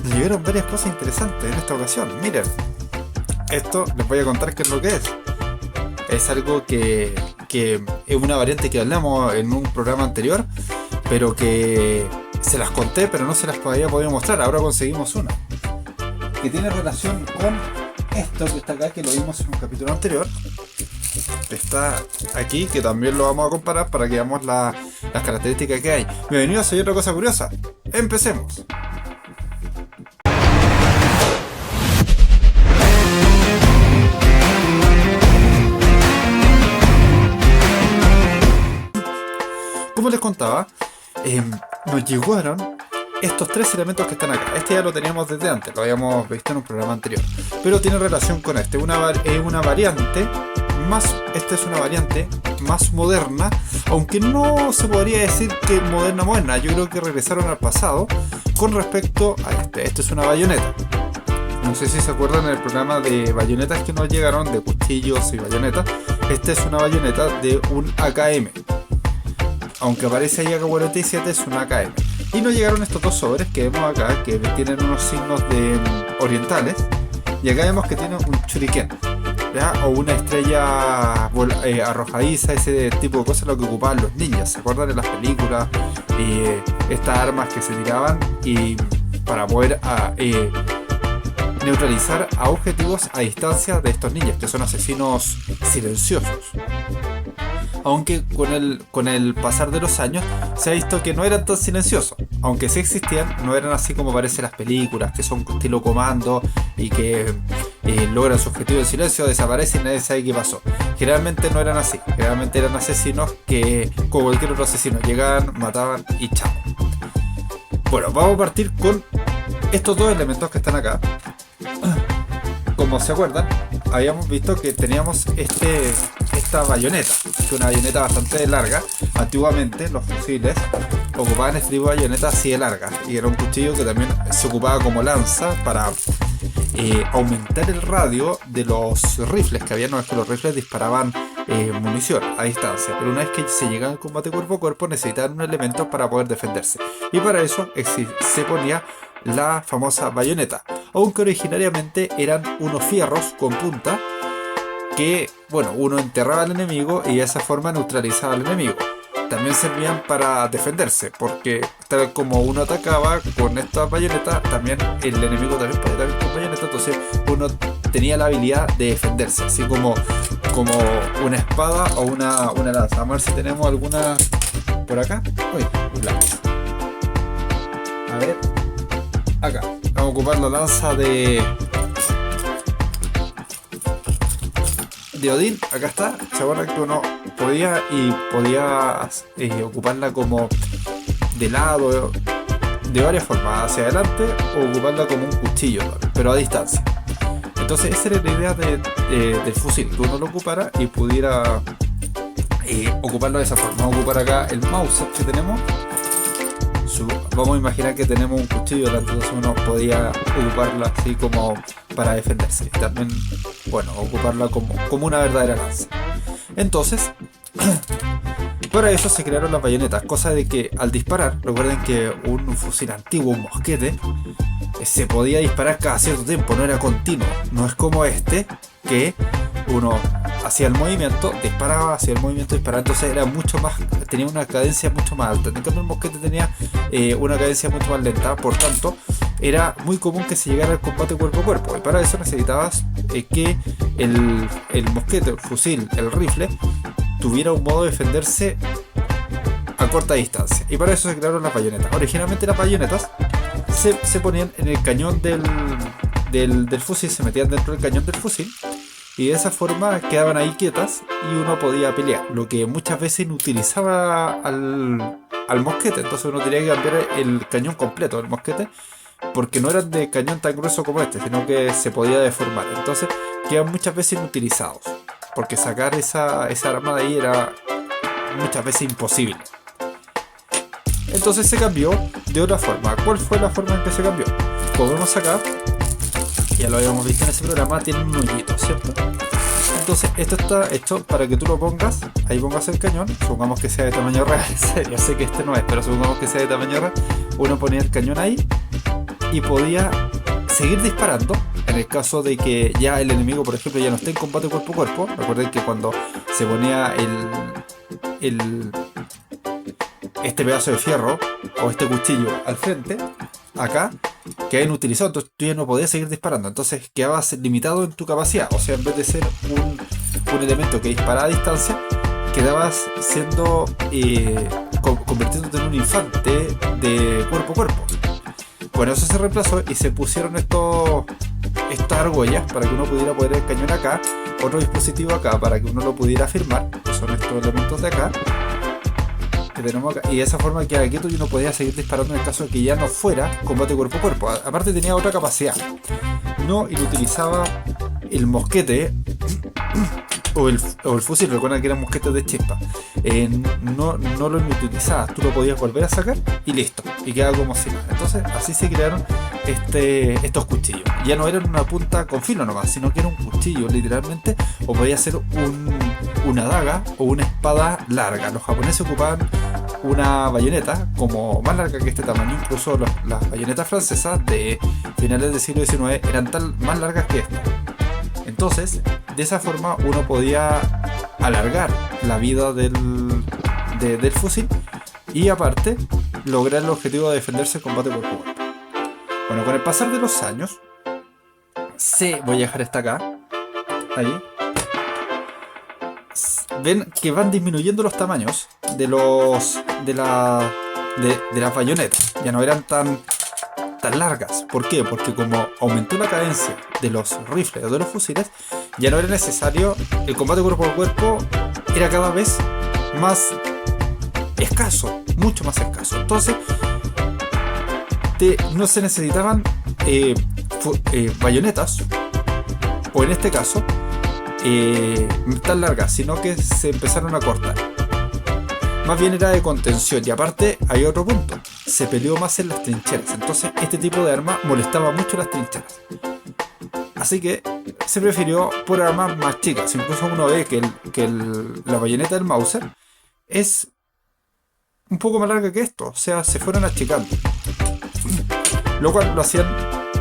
nos llegaron varias cosas interesantes en esta ocasión. Miren, esto les voy a contar qué es lo que es. Es algo que es una variante que hablamos en un programa anterior, pero que se las conté, pero no se las había podido mostrar. Ahora conseguimos una que tiene relación con esto que está acá, que lo vimos en un capítulo anterior. Está aquí, que también lo vamos a comparar para que veamos las características que hay. Bienvenidos a otra cosa curiosa. Empecemos. Como les contaba, nos llegaron estos tres elementos que están acá. Este ya lo teníamos desde antes, lo habíamos visto en un programa anterior, pero tiene relación con este. Esta es una variante más moderna, aunque no se podría decir que moderna. Yo creo que regresaron al pasado con respecto a este. Esto es una bayoneta. No sé si se acuerdan del programa de bayonetas que nos llegaron, de cuchillos y bayonetas. Esta es una bayoneta de un AKM. Aunque aparece ahí AK-47, es un AKM. Y nos llegaron estos dos sobres que vemos acá, que tienen unos signos orientales. Y acá vemos que tienen un shuriken, ¿ya? O una estrella arrojadiza, ese tipo de cosas, lo que ocupaban los ninjas. ¿Se acuerdan de las películas? Estas armas que se tiraban y para poder neutralizar a objetivos a distancia de estos ninjas, que son asesinos silenciosos. Aunque con el pasar de los años se ha visto que no eran tan silenciosos. Aunque sí existían, no eran así como aparecen las películas, que son estilo comando y que logran su objetivo en silencio, desaparecen y nadie sabe qué pasó. Generalmente no eran así. Generalmente eran asesinos que, como cualquier otro asesino, llegaban, mataban y chao. Bueno, vamos a partir con estos dos elementos que están acá. Como se acuerdan, habíamos visto que teníamos esta bayoneta, que es una bayoneta bastante larga. Antiguamente los fusiles ocupaban este tipo de bayoneta así de larga, y era un cuchillo que también se ocupaba como lanza para aumentar el radio de los rifles que había. No es que los rifles disparaban munición a distancia, pero una vez que se llegaba al combate cuerpo a cuerpo necesitaban un elemento para poder defenderse, y para eso se ponía la famosa bayoneta, aunque originariamente eran unos fierros con punta que, bueno, uno enterraba al enemigo y de esa forma neutralizaba al enemigo. También servían para defenderse, porque tal como uno atacaba con esta bayoneta, también el enemigo también podía atacar con bayoneta, entonces uno tenía la habilidad de defenderse, así como una espada o una lanza. Vamos a ver si tenemos alguna por acá. Uy, un lápiz. A ver, acá. Vamos a ocupar la lanza de Odín. Acá está. Se acuerdan que uno podía ocuparla como de lado, de varias formas, hacia adelante, o ocuparla como un cuchillo, pero a distancia. Entonces esa era la idea del fusil, que uno lo ocupara y pudiera ocuparlo de esa forma. Vamos a ocupar acá el mouse que tenemos. Vamos a imaginar que tenemos un cuchillo delante, entonces uno podía ocuparla así como para defenderse. Y también, bueno, ocuparla como una verdadera lanza. Entonces, para eso se crearon las bayonetas, cosa de que al disparar, recuerden que un fusil antiguo, un mosquete, se podía disparar cada cierto tiempo, no era continuo. No es como este, que uno hacía el movimiento, disparaba, hacía el movimiento, disparaba. Entonces era mucho más, tenía una cadencia mucho más alta. En cambio el mosquete tenía una cadencia mucho más lenta, por tanto era muy común que se llegara al combate cuerpo a cuerpo, y para eso necesitabas que el mosquete, el fusil, el rifle tuviera un modo de defenderse a corta distancia, y para eso se crearon las bayonetas. Originalmente las bayonetas se ponían en el cañón del fusil, se metían dentro del cañón del fusil, y de esa forma quedaban ahí quietas y uno podía pelear, lo que muchas veces inutilizaba al mosquete. Entonces uno tenía que cambiar el cañón completo del mosquete, porque no eran de cañón tan grueso como este, sino que se podía deformar. Entonces quedan muchas veces inutilizados, porque sacar esa arma de ahí era muchas veces imposible. Entonces se cambió de otra forma. ¿Cuál fue la forma en que se cambió? Como vemos acá, ya lo habíamos visto en ese programa, tiene un hoyito, ¿cierto? Entonces esto está hecho para que tú lo pongas, ahí pongas el cañón, supongamos que sea de tamaño real. Yo sé que este no es, pero supongamos que sea de tamaño real. Uno ponía el cañón ahí y podía seguir disparando en el caso de que ya el enemigo, por ejemplo, ya no esté en combate cuerpo a cuerpo. Recuerden que cuando se ponía este pedazo de fierro o este cuchillo al frente, acá, queda inutilizado, entonces tú ya no podías seguir disparando, entonces quedabas limitado en tu capacidad. O sea, en vez de ser un elemento que disparaba a distancia, quedabas siendo convirtiéndote en un infante de cuerpo a cuerpo. Bueno, eso se reemplazó y se pusieron estas argollas para que uno pudiera poner el cañón acá, otro dispositivo acá para que uno lo pudiera firmar, que son estos elementos de acá que tenemos acá, y de esa forma quedaba quieto y uno podía seguir disparando en el caso de que ya no fuera combate cuerpo a cuerpo. Aparte tenía otra capacidad, no inutilizaba el mosquete o el fusil. Recuerda que eran mosquetes de chispa, no lo inutilizabas, tú lo podías volver a sacar y listo, y quedaba como si nada. Entonces así se crearon estos cuchillos. Ya no eran una punta con filo nomás, sino que era un cuchillo literalmente, o podía ser una daga o una espada larga. Los japoneses ocupaban una bayoneta como más larga que este tamaño. Incluso las bayonetas francesas de finales del siglo XIX eran más largas que esta. Entonces, de esa forma uno podía alargar la vida del fusil y aparte lograr el objetivo de defenderse en combate cuerpo a cuerpo. Bueno, con el pasar de los años, voy a dejar esta acá, ahí. Ven que van disminuyendo los tamaños de las bayonetas. Ya no eran tan largas. ¿Por qué? Porque como aumentó la cadencia de los rifles o de los fusiles, ya no era necesario, el combate cuerpo a cuerpo era cada vez más escaso, mucho más escaso. Entonces no se necesitaban bayonetas, o en este caso tan largas, sino que se empezaron a cortar. Más bien era de contención. Y aparte hay otro punto, se peleó más en las trincheras, entonces este tipo de arma molestaba mucho las trincheras, así que se prefirió por armas más chicas. Incluso uno ve que la bayoneta del Mauser es un poco más larga que esto, o sea, se fueron achicando, lo cual lo hacían,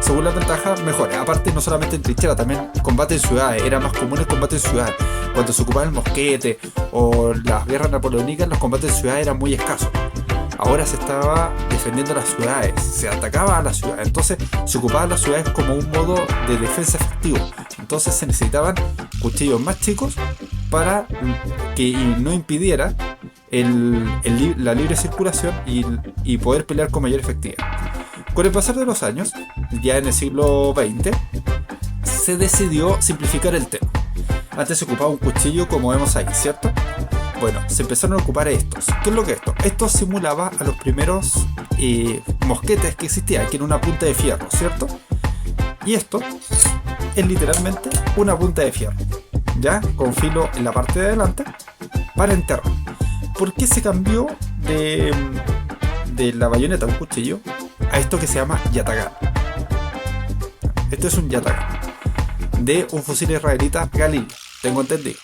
según las ventajas, mejores. Aparte, no solamente en trinchera, también combate en ciudades. Era más común el combate en ciudades. Cuando se ocupaba el mosquete o las guerras napoleónicas, los combates en ciudades eran muy escasos. Ahora se estaba defendiendo las ciudades, se atacaba a las ciudades, entonces se ocupaban las ciudades como un modo de defensa efectivo. Entonces se necesitaban cuchillos más chicos para que no impidiera la libre circulación y poder pelear con mayor efectividad. Con el pasar de los años, ya en el siglo XX, se decidió simplificar el tema. Antes se ocupaba un cuchillo como vemos ahí, ¿cierto? Bueno, se empezaron a ocupar estos. ¿Qué es lo que es esto? Esto simulaba a los primeros mosquetes que existían, que era una punta de fierro, ¿cierto? Y esto es literalmente una punta de fierro, ya con filo en la parte de adelante para enterrar. ¿Por qué se cambió de la bayoneta, un cuchillo, a esto que se llama yatagán? Esto es un yatagán de un fusil israelita Galil, tengo entendido.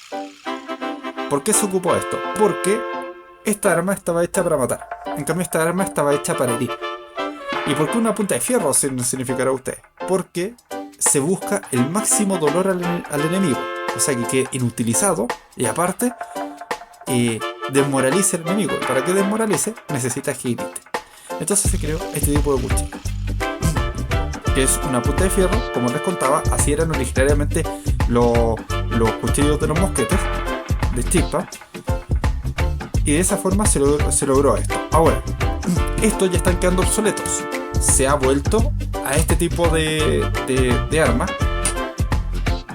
¿Por qué se ocupó esto? Porque esta arma estaba hecha para matar, en cambio esta arma estaba hecha para herir. ¿Y por qué una punta de fierro significará usted? Porque se busca el máximo dolor al enemigo, o sea que quede inutilizado y aparte desmoralice al enemigo. Para que desmoralice necesita agility. Entonces se creó este tipo de cuchillo, que es una punta de fierro, como les contaba. Así eran originariamente los cuchillos de los mosquetes de chispa, y de esa forma se logró esto. Ahora, estos ya están quedando obsoletos. Se ha vuelto a este tipo de arma,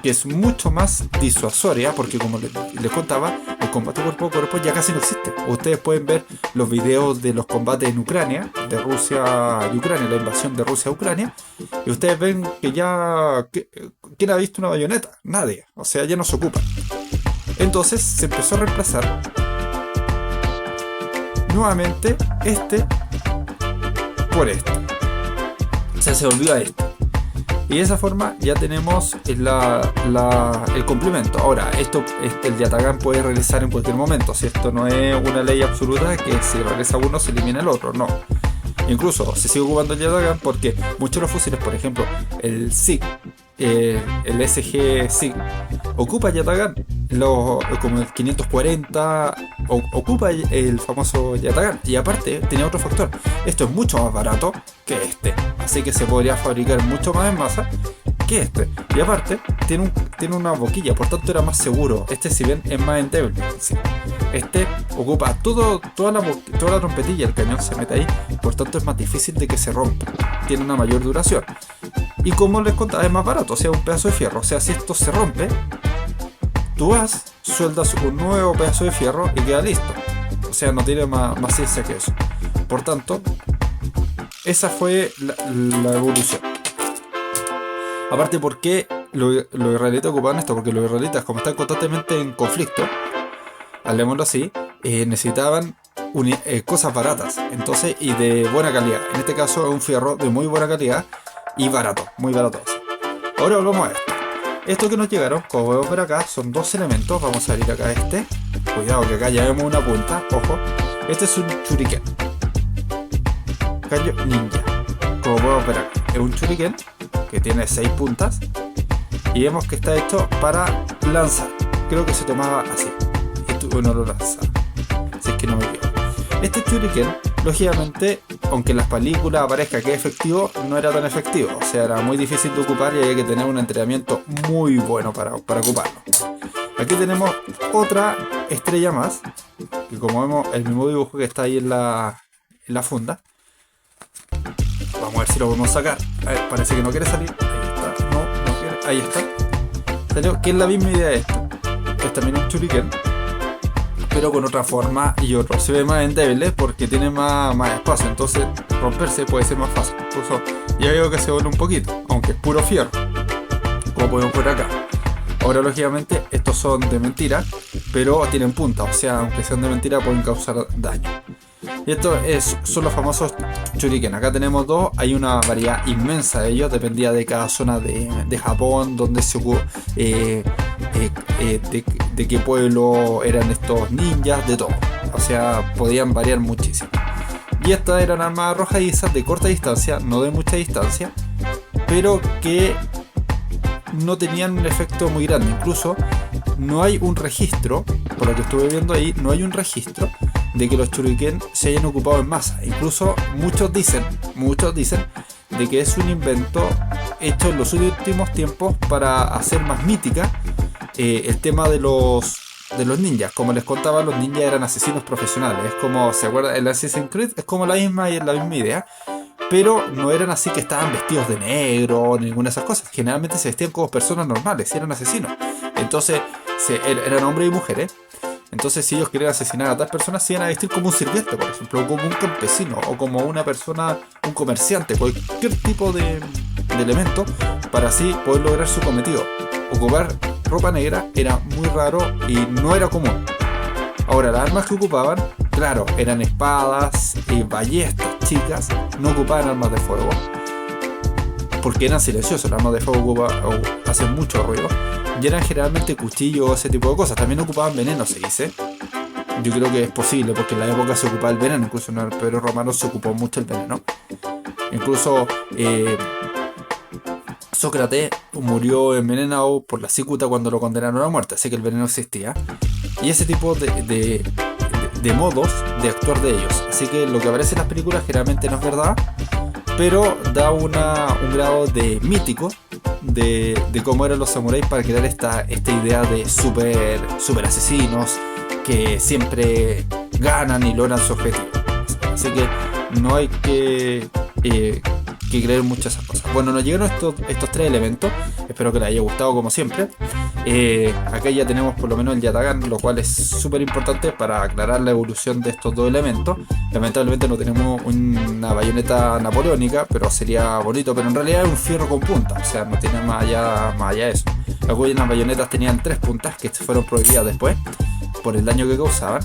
que es mucho más disuasoria, porque como les contaba, el combate cuerpo a cuerpo ya casi no existe. Ustedes pueden ver los videos de los combates en Ucrania, de Rusia y Ucrania, la invasión de Rusia a Ucrania, y ustedes ven que ya... ¿Quién ha visto una bayoneta? Nadie. O sea, ya no se ocupan. Entonces se empezó a reemplazar nuevamente este por este. O sea, se volvió a este. Y de esa forma ya tenemos el complemento. Ahora, el yatagán puede regresar en cualquier momento. Si esto no es una ley absoluta que si regresa uno se elimina el otro, no. Incluso se sigue ocupando el Yatagan porque muchos de los fusiles, por ejemplo, el SIG, el SG SIG, ocupa Yatagan, como el 540, ocupa el famoso Yatagan. Y aparte, tiene otro factor: esto es mucho más barato que este, así que se podría fabricar mucho más en masa que este. Y aparte, tiene una boquilla, por tanto era más seguro. Este, si bien es más endeble, sí, este ocupa toda la trompetilla, el cañón se mete ahí, por tanto es más difícil de que se rompa, tiene una mayor duración. Y como les contaba, es más barato, o sea, un pedazo de fierro. O sea, si esto se rompe, tú sueldas un nuevo pedazo de fierro y queda listo. O sea, no tiene más ciencia que eso. Por tanto, esa fue la evolución. Aparte, ¿por qué los israelitas ocupaban esto? Porque los israelitas, como están constantemente en conflicto, hablemoslo así, necesitaban cosas baratas, entonces, y de buena calidad. En este caso es un fierro de muy buena calidad y barato, muy barato. Ahora volvamos a esto. Esto que nos llegaron, como vemos por acá, son dos elementos. Vamos a abrir acá este. Cuidado que acá ya vemos una punta, ojo. Este es un shuriken, Kayo ninja. Como podemos ver acá, es un shuriken que tiene 6 puntas y vemos que está hecho para lanzar. Creo que se tomaba así y uno lo lanza, si es que no me equivoco. Este shuriken, lógicamente, aunque en las películas aparezca que es efectivo, no era tan efectivo. O sea, era muy difícil de ocupar y había que tener un entrenamiento muy bueno para ocuparlo. Aquí tenemos otra estrella más, que como vemos, el mismo dibujo que está ahí en la funda. Vamos a ver si lo podemos sacar. A ver, parece que no quiere salir. Ahí está. No quiere. Ahí está. Salió, que es la misma idea de esto. Es también un shuriken, pero con otra forma y otro. Se ve más endeble porque tiene más espacio, entonces romperse puede ser más fácil. Incluso ya veo que se vuelve un poquito, aunque es puro fierro, como podemos ver acá. Ahora, lógicamente, estos son de mentira, pero tienen punta, o sea, aunque sean de mentira pueden causar daño. Y esto son los famosos shuriken. Acá tenemos dos, hay una variedad inmensa de ellos, dependía de cada zona de Japón, donde se ocupó, de qué pueblo eran estos ninjas, de todo. O sea, podían variar muchísimo. Y estas eran armas arrojadizas de corta distancia, no de mucha distancia, pero que no tenían un efecto muy grande. Incluso no hay un registro, por lo que estuve viendo ahí, no hay un registro de que los shuriken se hayan ocupado en masa. Incluso muchos dicen de que es un invento hecho en los últimos tiempos para hacer más mítica el tema de los ninjas. Como les contaba, los ninjas eran asesinos profesionales. Es como, ¿se acuerdan? El Assassin's Creed es como la misma idea, pero no eran así que estaban vestidos de negro, ninguna de esas cosas. Generalmente se vestían como personas normales, eran asesinos. Entonces, eran hombres y mujeres. Entonces, si ellos querían asesinar a otras personas, se iban a vestir como un sirviente, por ejemplo, o como un campesino, o como una persona, un comerciante, cualquier tipo de elemento, para así poder lograr su cometido. Ocupar ropa negra era muy raro y no era común. Ahora, las armas que ocupaban, claro, eran espadas y ballestas chicas, no ocupaban armas de fuego, porque eran silenciosos. Las armas de fuego hacen mucho ruido, y eran generalmente cuchillos, ese tipo de cosas. También ocupaban veneno, se dice. Yo creo que es posible, porque en la época se ocupaba el veneno, incluso en el Imperio Romano se ocupó mucho el veneno. Incluso Sócrates murió envenenado por la cicuta cuando lo condenaron a muerte, así que el veneno existía. Y ese tipo de modos de actuar de ellos. Así que lo que aparece en las películas generalmente no es verdad, pero da un grado de mítico de cómo eran los samuráis para crear esta idea de super asesinos que siempre ganan y logran su objetivo. Así que no hay que creer muchas esas cosas. Bueno, nos llegaron estos tres elementos. Espero que les haya gustado como siempre. Acá ya tenemos por lo menos el Yatagan, lo cual es súper importante para aclarar la evolución de estos dos elementos. Lamentablemente no tenemos una bayoneta napoleónica, pero sería bonito. Pero en realidad es un fierro con punta, o sea, no tiene más allá de eso. Algunas bayonetas tenían 3 puntas que fueron prohibidas después por el daño que causaban.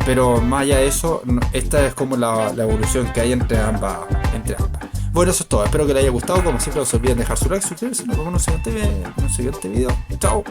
Pero más allá de eso, esta es como la evolución que hay entre ambas. Bueno, eso es todo. Espero que les haya gustado. Como siempre, no se olviden dejar su like, suscribirse. Nos vemos en un siguiente video. Chao.